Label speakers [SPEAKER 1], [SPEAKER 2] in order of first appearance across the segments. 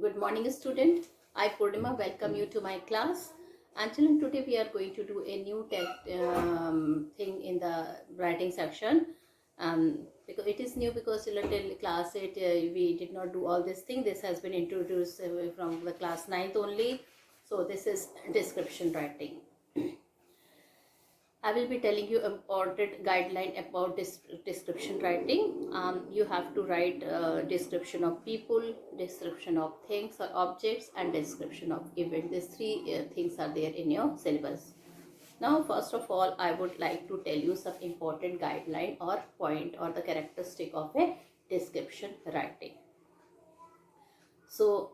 [SPEAKER 1] Good morning, student. I, Purnima, welcome you to my class. And children, today we are going to do a new thing in the writing section. Because it is new, because till class 8 we did not do all this thing. This has been introduced from the class 9th only. So this is description writing. I will be telling you important guideline about this description writing. You have to write description of people, description of things or objects, and description of event. These three things are there in your syllabus. Now, first of all, I would like to tell you some important guideline or point or the characteristic of a description writing. So,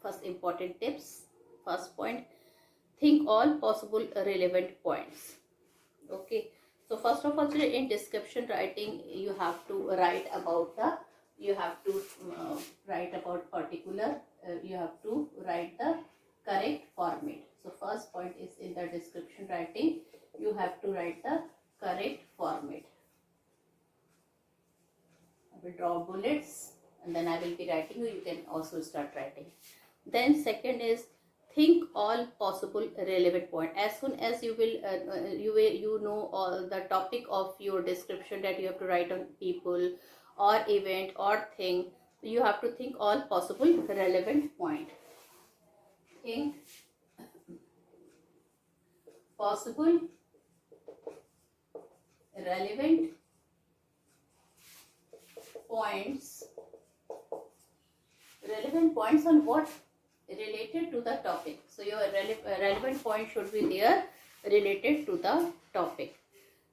[SPEAKER 1] first important tips. First point, think all possible relevant points. Okay, so first of all, in description writing, you have to write about write about particular, you have to write the correct format. So first point is, in the description writing, you have to write the correct format. I will draw bullets and then I will be writing. You can also start writing. Then second is, think all possible relevant point. As soon as you know all the topic of your description that you have to write on people or event or thing, you have to think all possible relevant point. Think possible relevant points. Relevant points on what? Related to the topic. So your relevant point should be there related to the topic.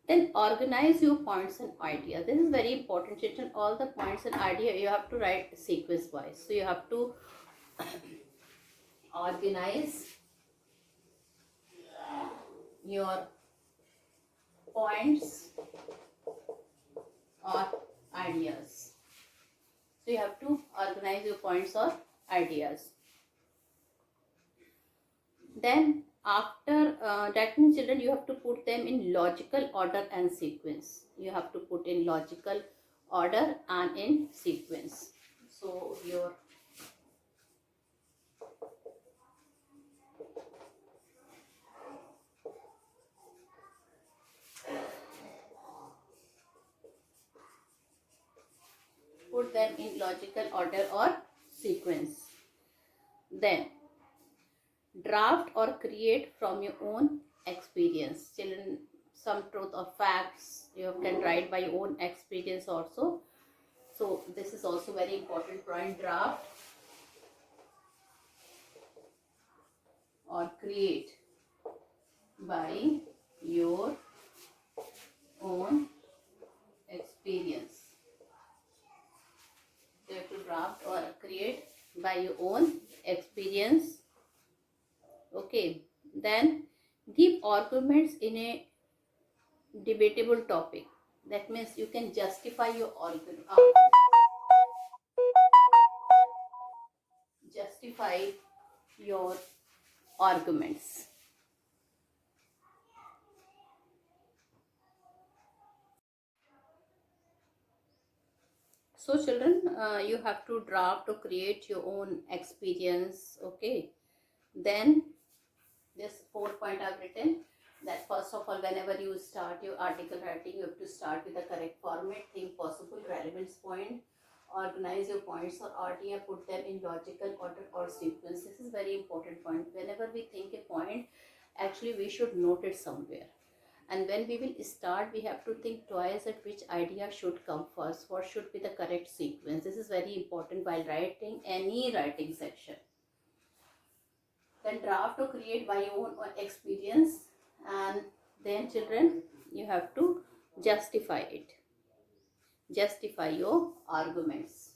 [SPEAKER 1] Then organize your points and idea. This is very important, children. All the points and idea you have to write sequence wise. So you have to organize your points or ideas. So you have to organize your points or ideas. Then after that means, children, you have to put them in logical order and sequence. You have to put in logical order and in sequence. So your put them in logical order or sequence. Then draft or create from your own experience. Children, some truth or facts you can write by your own experience also. So this is also very important point. Draft or create by your own experience. You have to draft or create by your own experience. Okay, then give arguments in a debatable topic. That means you can justify your argument. Justify your arguments. So children, you have to draft or create your own experience. Okay, then this 4th point I've written, that first of all, whenever you start your article writing, you have to start with the correct format, think possible relevance point, organize your points or idea, put them in logical order or sequence. This is very important point. Whenever we think a point, actually we should note it somewhere. And when we will start, we have to think twice at which idea should come first, what should be the correct sequence. This is very important while writing any writing section. Then draft or create by your own experience, and then children, you have to justify it. Justify your arguments.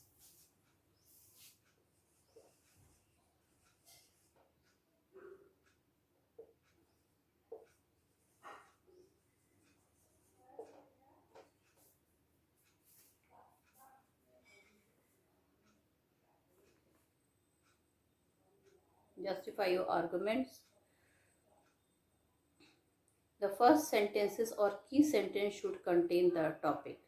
[SPEAKER 1] Justify your arguments. The first sentences or key sentence should contain the topic.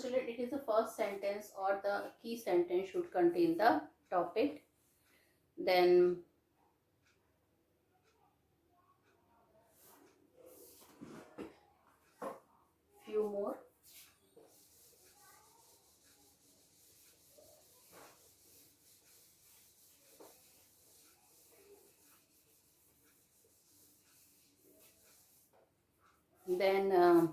[SPEAKER 1] children, it is the first sentence or the key sentence should contain the topic. Then few more. Then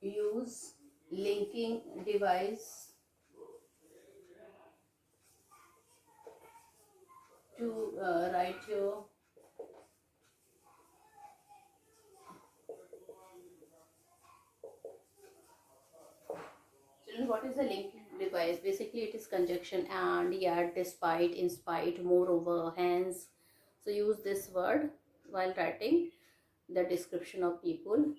[SPEAKER 1] use linking device to write your children. What is a linking device? Basically it is conjunction and, yet, despite, in spite, moreover, hence. So use this word while writing the description of people,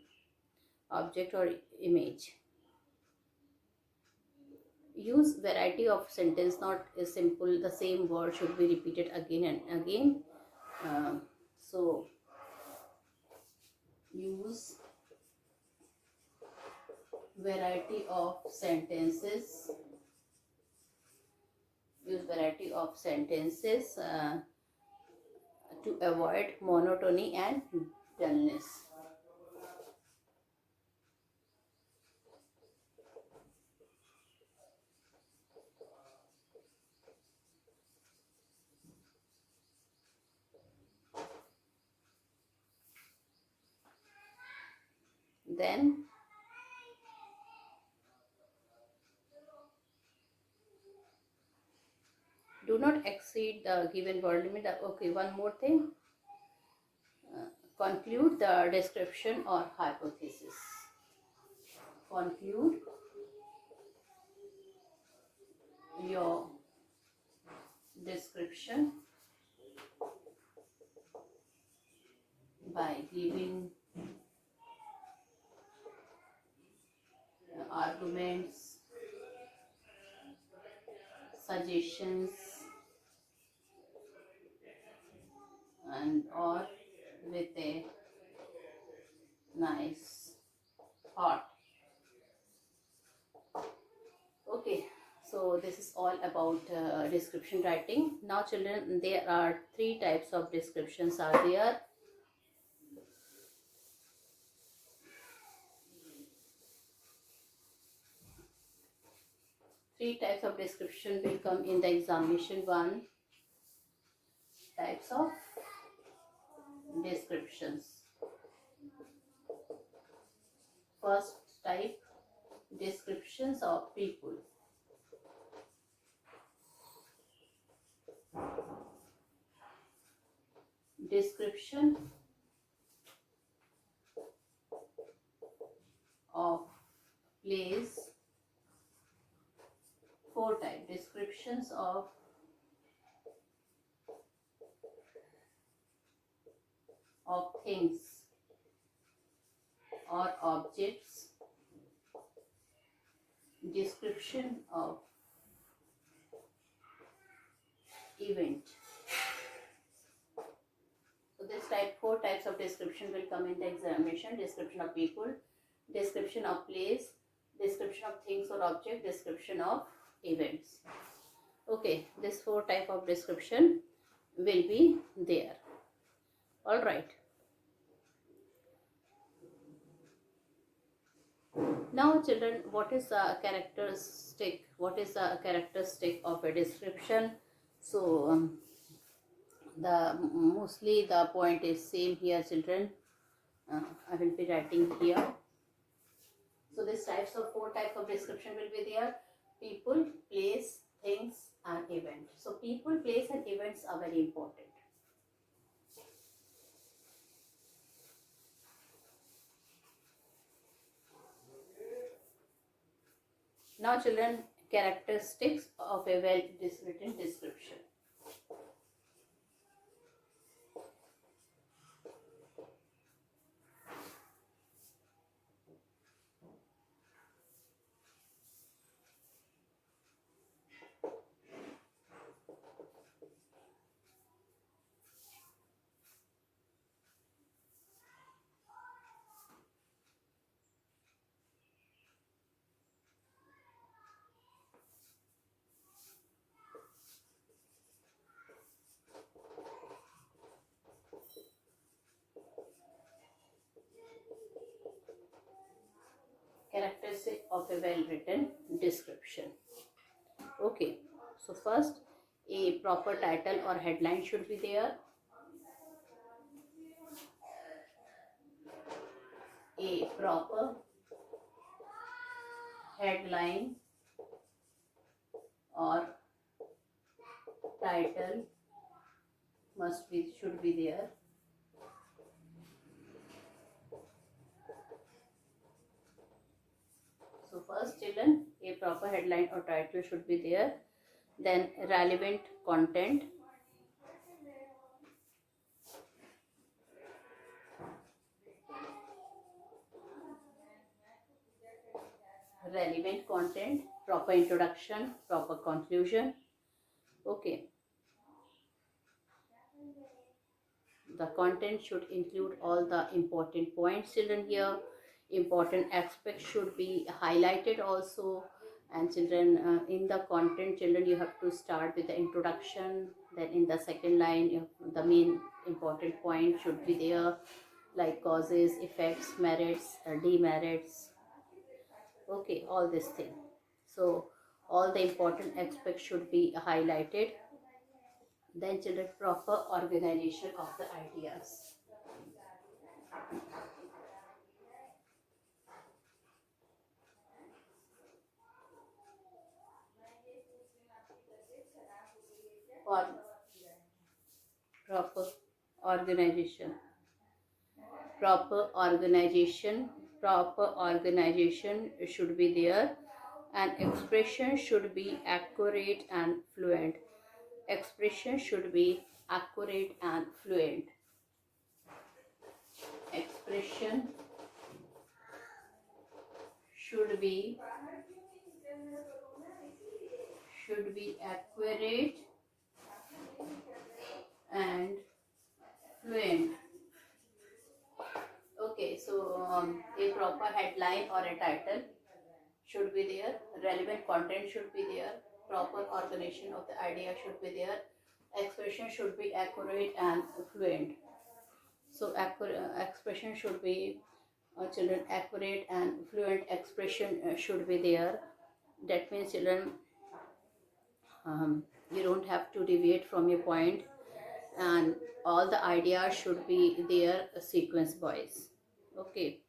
[SPEAKER 1] object or image. Use variety of sentence, not a simple the same word should be repeated again and again. So use variety of sentences. Use variety of sentences to avoid monotony and dullness. Then do not exceed the given word limit. Okay, one more thing. Conclude the description or hypothesis. Conclude your description by giving arguments, suggestions, and or with a nice thought. Okay, so this is all about description writing. Now children, there are 3 types of descriptions are there. Three types of description will come in the examination. 1, types of descriptions. First type, descriptions of people. Description of place. 4 type, descriptions of things or objects. Description of event. So this type, 4 types of description will come in the examination. Description of people, description of place, description of things or object, description of events. Okay, this 4 type of description will be there. All right. Now children, what is the characteristic? What is the characteristic of a description? So mostly the point is same here children. I will be writing here. So these types of 4 types of description will be there: people, place, things and event. So people, place and events are very important. Now children, characteristics of a well-written description. Characteristic of a well written description. Okay, so first, a proper title or headline should be there. A proper headline or title should be there. So first, children, a proper headline or title should be there. Then relevant content. Relevant content, proper introduction, proper conclusion. Okay. The content should include all the important points, children. Here important aspects should be highlighted also. And children, in the content, children, you have to start with the introduction. Then in the second line, the main important point should be there, like causes, effects, merits, demerits. Okay, all this thing. So all the important aspects should be highlighted. Then children, proper organization of the ideas. Or proper organization. Proper organization should be there, and expression should be accurate and fluent. Expression should be accurate and fluent. Expression should be accurate and fluent. Okay, so a proper headline or a title should be there. Relevant content should be there. Proper organization of the idea should be there. Expression should be accurate and fluent. So expression should be, children, accurate and fluent expression should be there. That means, children, you don't have to deviate from your point, and all the ideas should be there sequence wise. Okay.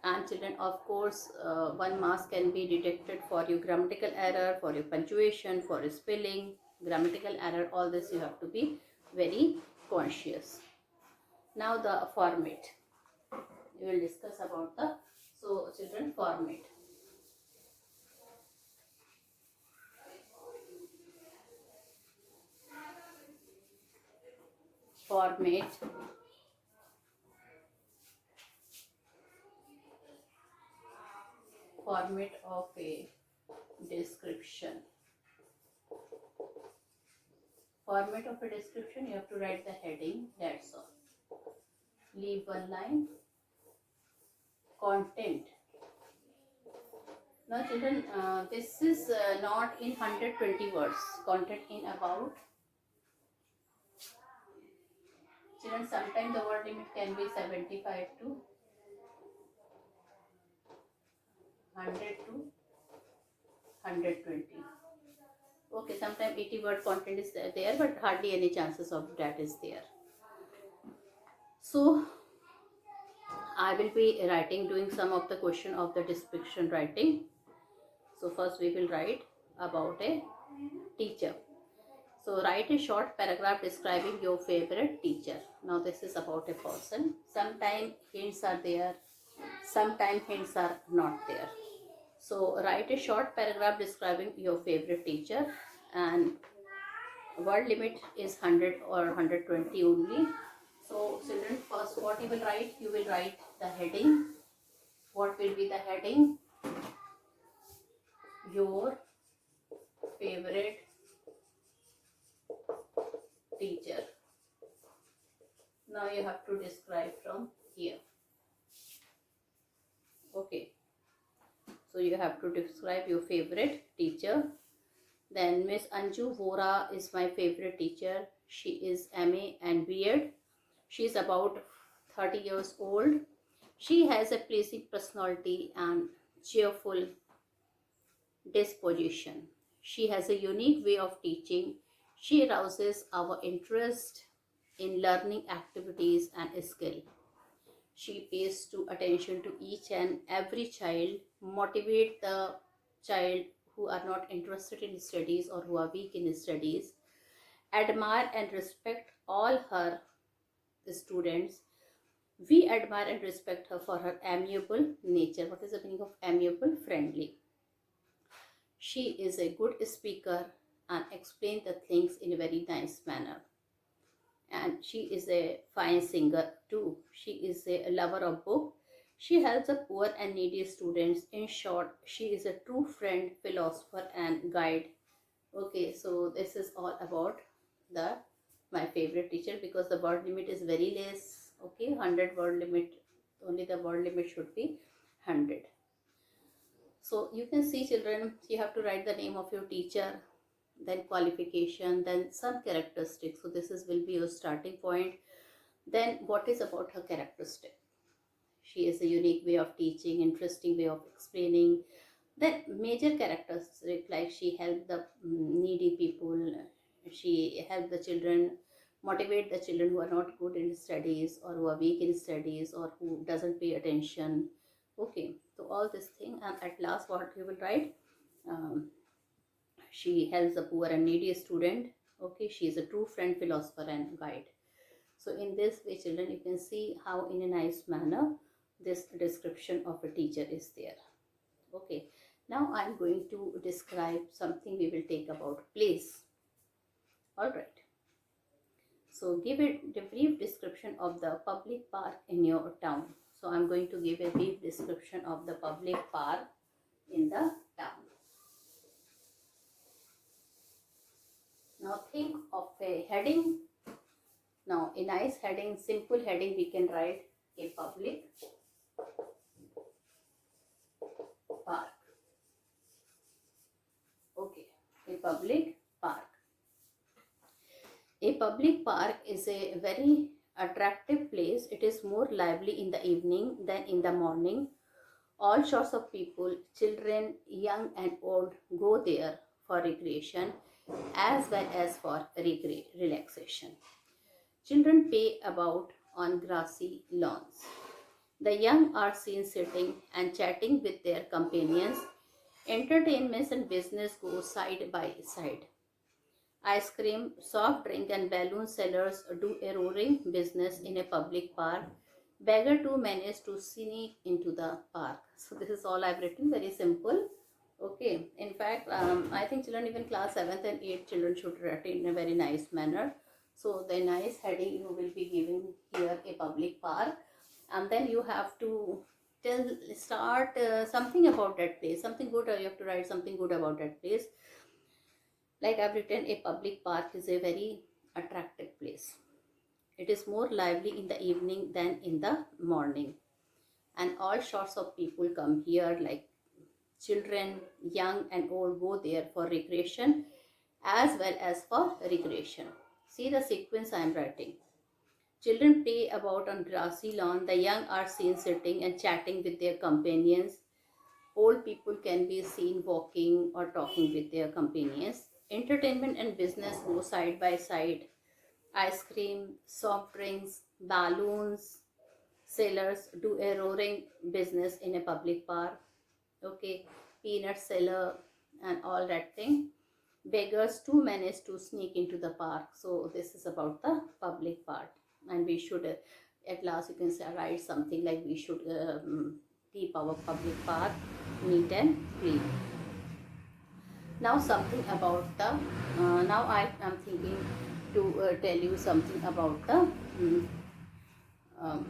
[SPEAKER 1] And children, of course, 1 marks can be detected for your grammatical error, for your punctuation, for your spelling, grammatical error. All this you have to be very conscious. Now the format. We will discuss about the, so children, format. Format of a description. Format of a description, you have to write the heading, that's all. Leave one line. Content. Now children, this is not in 120 words. Content in about. Children, sometimes the word limit can be 75 to 100 to 120. Okay, sometimes 80 word content is there, but hardly any chances of that is there. So I will be doing some of the question of the description writing. So first we will write about a teacher. So write a short paragraph describing your favorite teacher. Now this is about a person. Sometimes hints are there, sometimes hints are not there. So write a short paragraph describing your favorite teacher, and word limit is 100 or 120 only. So children, first what you will write? You will write the heading. What will be the heading? Your favorite teacher. Now you have to describe from here. Okay. So you have to describe your favorite teacher. Then Miss Anju Vora is my favorite teacher. She is MA and B.Ed. She is about 30 years old. She has a pleasing personality and cheerful disposition. She has a unique way of teaching. She arouses our interest in learning activities and skill. She pays attention to each and every child, motivate the child who are not interested in studies or who are weak in studies, admire and respect all her students. We admire and respect her for her amiable nature. What is the meaning of amiable? Friendly. She is a good speaker and explains the things in a very nice manner. And she is a fine singer too. She is a lover of book. She helps the poor and needy students. In short, she is a true friend, philosopher, and guide. Okay, so this is all about the my favorite teacher, because the word limit is very less. Okay, 100 word limit. Only the word limit should be 100. So you can see, children, you have to write the name of your teacher, then qualification, then some characteristics. So this is will be your starting point. Then what is about her characteristic? She is a unique way of teaching, interesting way of explaining. Then major characteristic, like she helped the needy people, she helped the children, motivate the children who are not good in studies or who are weak in studies or who doesn't pay attention. Okay, so all this thing, and at last what you will write? Um, she helps the poor and needy student. Okay, she is a true friend, philosopher, and guide. So in this way, children, you can see how in a nice manner this description of a teacher is there. Okay, now I'm going to describe something we will take about place. All right. So give it the brief description of the public park in your town. So I'm going to give a brief description of the public park in the town. Now think of a heading. Now a nice heading, simple heading, we can write a public park. Okay, a public park. A public park is a very attractive place. It is more lively in the evening than in the morning. All sorts of people, children, young and old, go there for recreation as well as for relaxation. Children play about on grassy lawns. The young are seen sitting and chatting with their companions. Entertainments and business go side by side. Ice cream, soft drink and balloon sellers do a roaring business in a public park. Beggar too manage to sneak into the park. So this is all I've written, very simple. Okay, in fact, I think children even class 7th and 8th children should write in a very nice manner. So the nice heading you will be giving here, a public park, and then you have to start something about that place, something good. You have to write something good about that place. Like I've written, a public park is a very attractive place. It is more lively in the evening than in the morning. And all sorts of people come here, like children, young and old, go there for recreation as well as for recreation. See the sequence I am writing. Children play about on grassy lawn. The young are seen sitting and chatting with their companions. Old people can be seen walking or talking with their companions. Entertainment and business go side by side. Ice cream, soft drinks, balloons, sellers do a roaring business in a public park. Okay, peanut seller and all that thing. Beggars too manage to sneak into the park. So this is about the public part, and we should at last you can say write something like we should keep our public park neat and clean. Now something about the now I am thinking to tell you something about the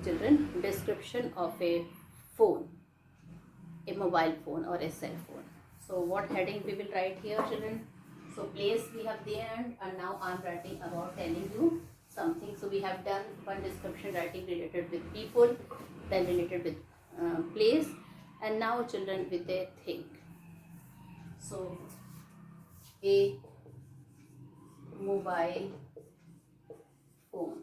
[SPEAKER 1] children, description of a phone, a mobile phone or a cell phone. So what heading we will write here, children? So place we have the end, and now I'm writing about telling you something. So we have done one description writing related with people, then related with place, and now children with a thing. So a mobile phone.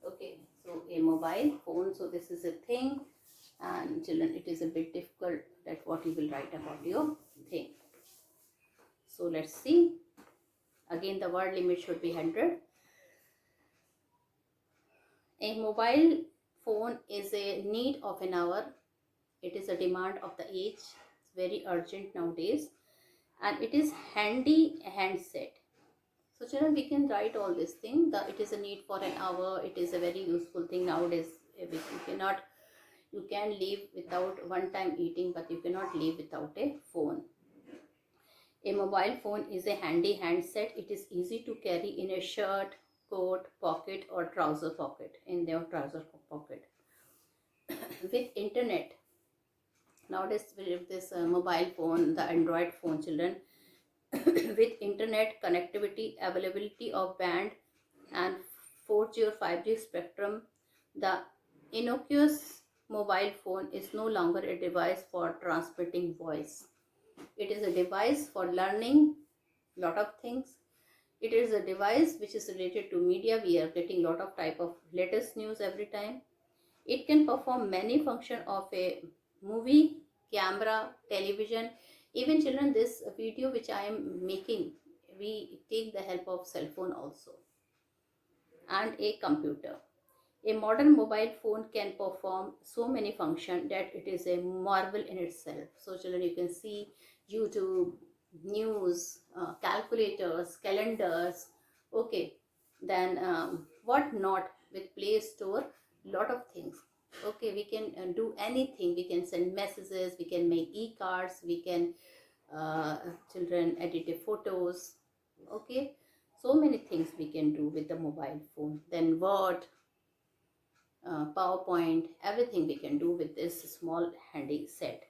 [SPEAKER 1] Okay, so a mobile mobile phone. So this is a thing, and children, it is a bit difficult that what you will write about your thing. So let's see. Again, the word limit should be 100. A mobile phone is a need of an hour. It is a demand of the age. It's very urgent nowadays, and it is handy handset. So children, we can write all this thing. It is a need for an hour. It is a very useful thing nowadays. You can live without one time eating, but you cannot live without a phone. A mobile phone is a handy handset. It is easy to carry in a shirt, coat, pocket, or trouser pocket, in their trouser pocket. With internet, nowadays with this mobile phone, the Android phone, children, with internet connectivity, availability of band and 4G or 5G spectrum, the innocuous mobile phone is no longer a device for transmitting voice. It is a device for learning lot of things. It is a device which is related to media. We are getting lot of type of latest news every time. It can perform many functions of a movie, camera, television. Even children, this video which I am making, we take the help of cell phone also, and a computer. A modern mobile phone can perform so many functions that it is a marvel in itself. So children, you can see YouTube, news, calculators, calendars, okay, then what not, with Play Store, lot of things. Okay, we can do anything. We can send messages, we can make e-cards, we can children edit photos, okay, so many things we can do with the mobile phone. Then Word, PowerPoint, everything we can do with this small handy set.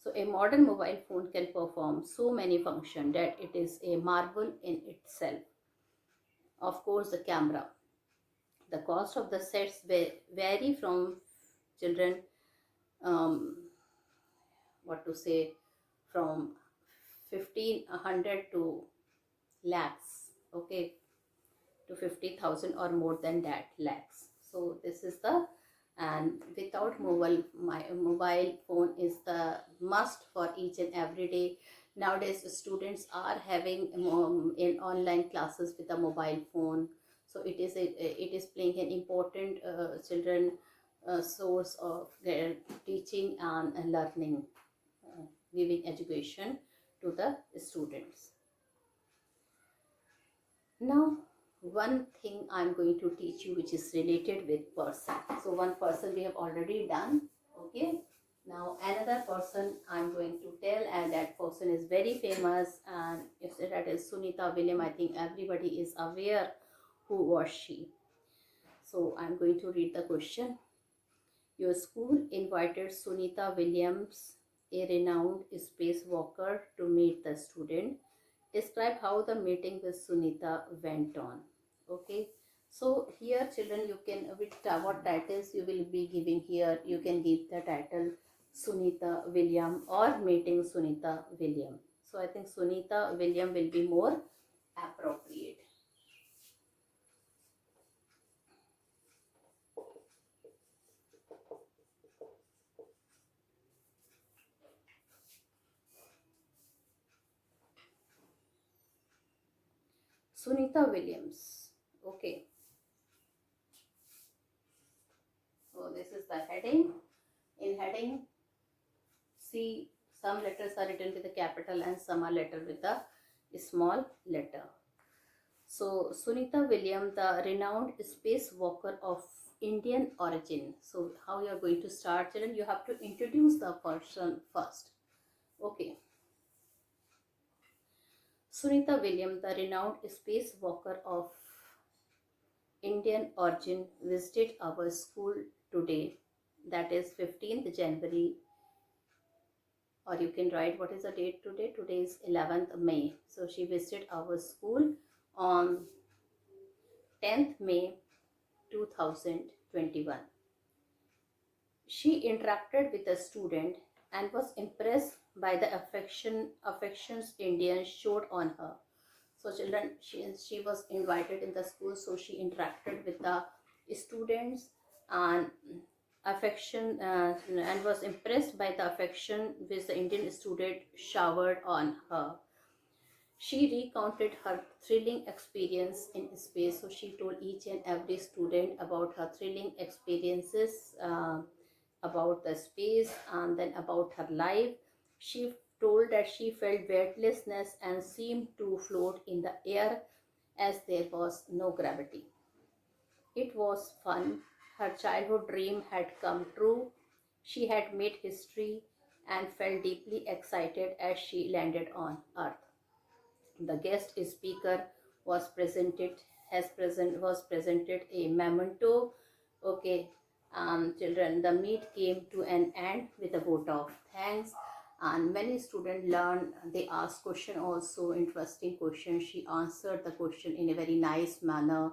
[SPEAKER 1] So a modern mobile phone can perform so many functions that it is a marvel in itself. Of course, the camera. The cost of the sets vary from children, what to say, from 1500 to lakhs, okay, to 50,000 or more than that lakhs. So this is the, and without mobile phone is the must for each and every day. Nowadays students are having in online classes with a mobile phone. So it is playing an important children source of their teaching and learning, giving education to the students. Now, one thing I'm going to teach you which is related with person. So one person we have already done, okay. Now another person I'm going to tell, and that person is very famous, and if that is Sunita Williams. I think everybody is aware who was she. So I'm going to read the question. Your school invited Sunita Williams, a renowned spacewalker, to meet the student. Describe how the meeting with Sunita went on. Okay, so here children, you can, with what titles you will be giving here, you can give the title Sunita Williams or meeting Sunita Williams. So I think Sunita Williams will be more appropriate. Sunita Williams. Okay. So this is the heading. In heading, see, some letters are written with a capital and some are written with a small letter. So Sunita Williams, the renowned spacewalker of Indian origin. So how you are going to start, children? You have to introduce the person first. Okay. Sunita Williams, the renowned spacewalker of Indian origin, visited our school today. That is 15th January. Or you can write what is the date today. Today is 11th May. So she visited our school on 10th May 2021. She interacted with a student and was impressed by the affections Indians showed on her. So children, she was invited in the school, so she interacted with the students and affection and was impressed by the affection which the Indian student showered on her. She recounted her thrilling experience in space. So she told each and every student about her thrilling experiences about the space and then about her life. She told that she felt weightlessness and seemed to float in the air as there was no gravity. It was fun. Her childhood dream had come true. She had made history and felt deeply excited as she landed on Earth. The guest speaker was presented a memento. Okay, children, the meet came to an end with a vote of thanks, and many students learned. They asked question also, interesting question. She answered the question in a very nice manner.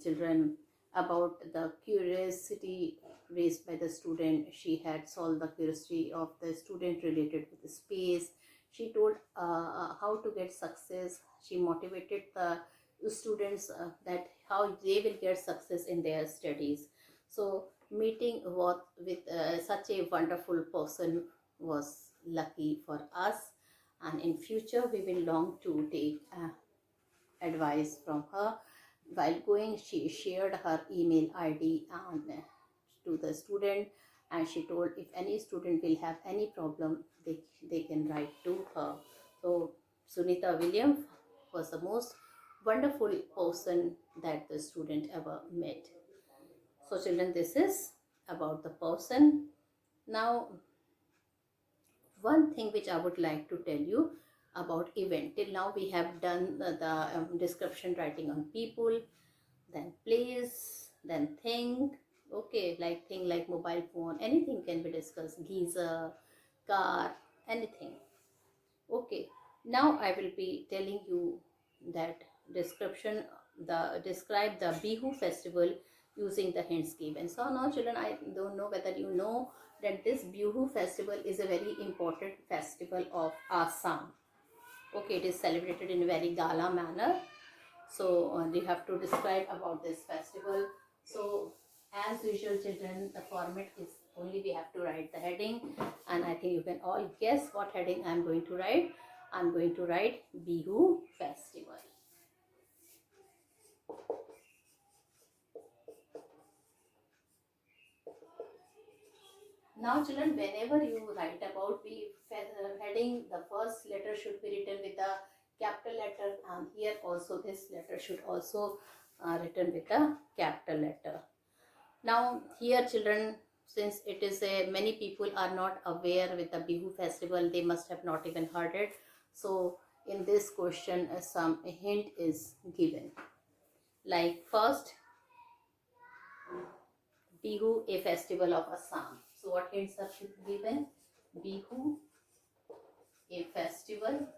[SPEAKER 1] Children, about the curiosity raised by the student, she had solved the curiosity of the student related with the space. She told how to get success. She motivated the students that how they will get success in their studies. So meeting with such a wonderful person was lucky for us, and in future we will long to take advice from her. While going, she shared her email ID to the student, and she told if any student will have any problem, they can write to her. So Sunita Williams was the most wonderful person that the student ever met. So children, this is about the person. Now, one thing which I would like to tell you about event. Till now we have done the description writing on people, then place, then thing. Okay, like thing like mobile phone, anything can be discussed, geyser, car, anything. Okay, now I will be telling you that description, the describe the Bihu festival using the hints given. So now children, I don't know whether you know that this Bihu festival is a very important festival of Assam. Okay, it is celebrated in a very gala manner. So you have to describe about this festival. So as usual children, the format is only we have to write the heading, and I think you can all guess what heading I am going to write. I am going to write Bihu festival. Now children, whenever you write about heading, the first letter should be written with a capital letter, and here also this letter should also written with a capital letter. Now here children, since it is a many people are not aware with the Bihu festival, they must have not even heard it. So in this question some hint is given. Like first, Bihu, a festival of Assam. So what hints are given? Bihu, a festival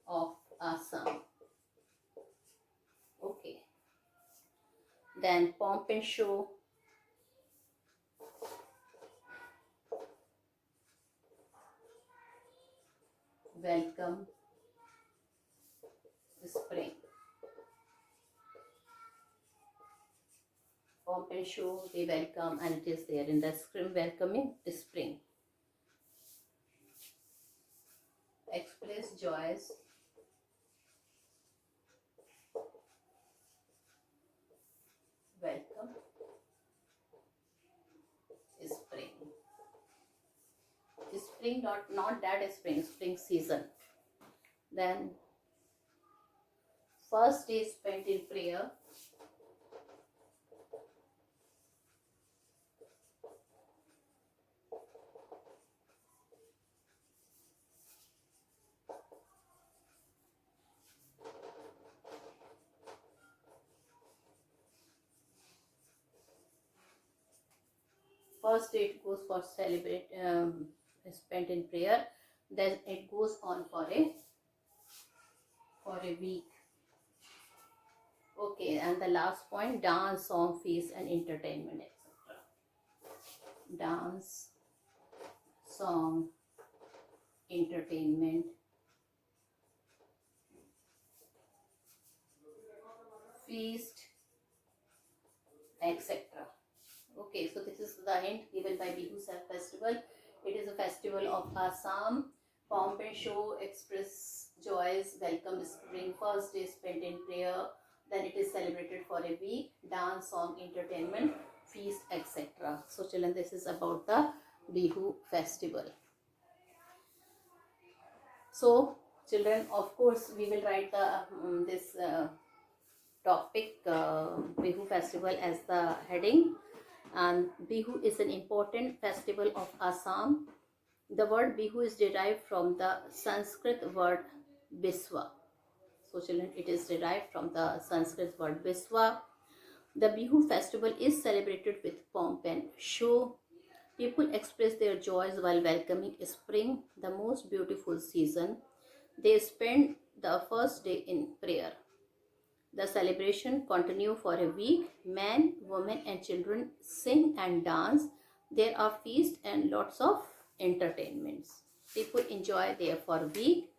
[SPEAKER 1] of Assam. Okay. Then pomp and show. Welcome spring. Pomp and show, they welcome, and it is there in the script, welcoming spring. Express joys. Welcome spring. Spring, not that spring season. Then first day spent in prayer. First day it goes for celebrate spent in prayer. Then it goes on for a week. Okay, and the last point, dance, song, feast, and entertainment, etc. Dance, song, entertainment, feast, etc. Okay, so this is the hint given by Bihu festival. It is a festival of Assam. Pomp and show, express joys, welcome spring. First day spent in prayer. Then it is celebrated for a week. Dance, song, entertainment, feast, etc. So children, this is about the Bihu festival. So children, of course, we will write the this topic Bihu festival as the heading. And Bihu is an important festival of Assam. The word Bihu is derived from the Sanskrit word Biswa. So children, it is derived from the Sanskrit word Biswa. The Bihu festival is celebrated with pomp and show. People express their joys while welcoming spring, the most beautiful season. They spend the first day in prayer. The celebration continues for a week. Men, women and children sing and dance. There are feasts and lots of entertainments. People enjoy there for a week,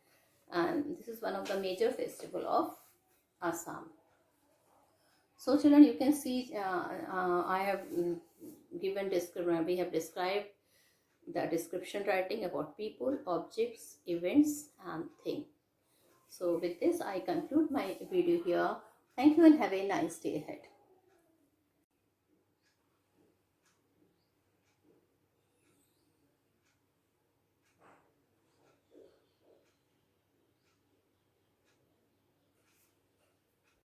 [SPEAKER 1] and this is one of the major festival of Assam. So children, you can see I have given description. We have described the description writing about people, objects, events and things. So with this, I conclude my video here. Thank you and have a nice day ahead.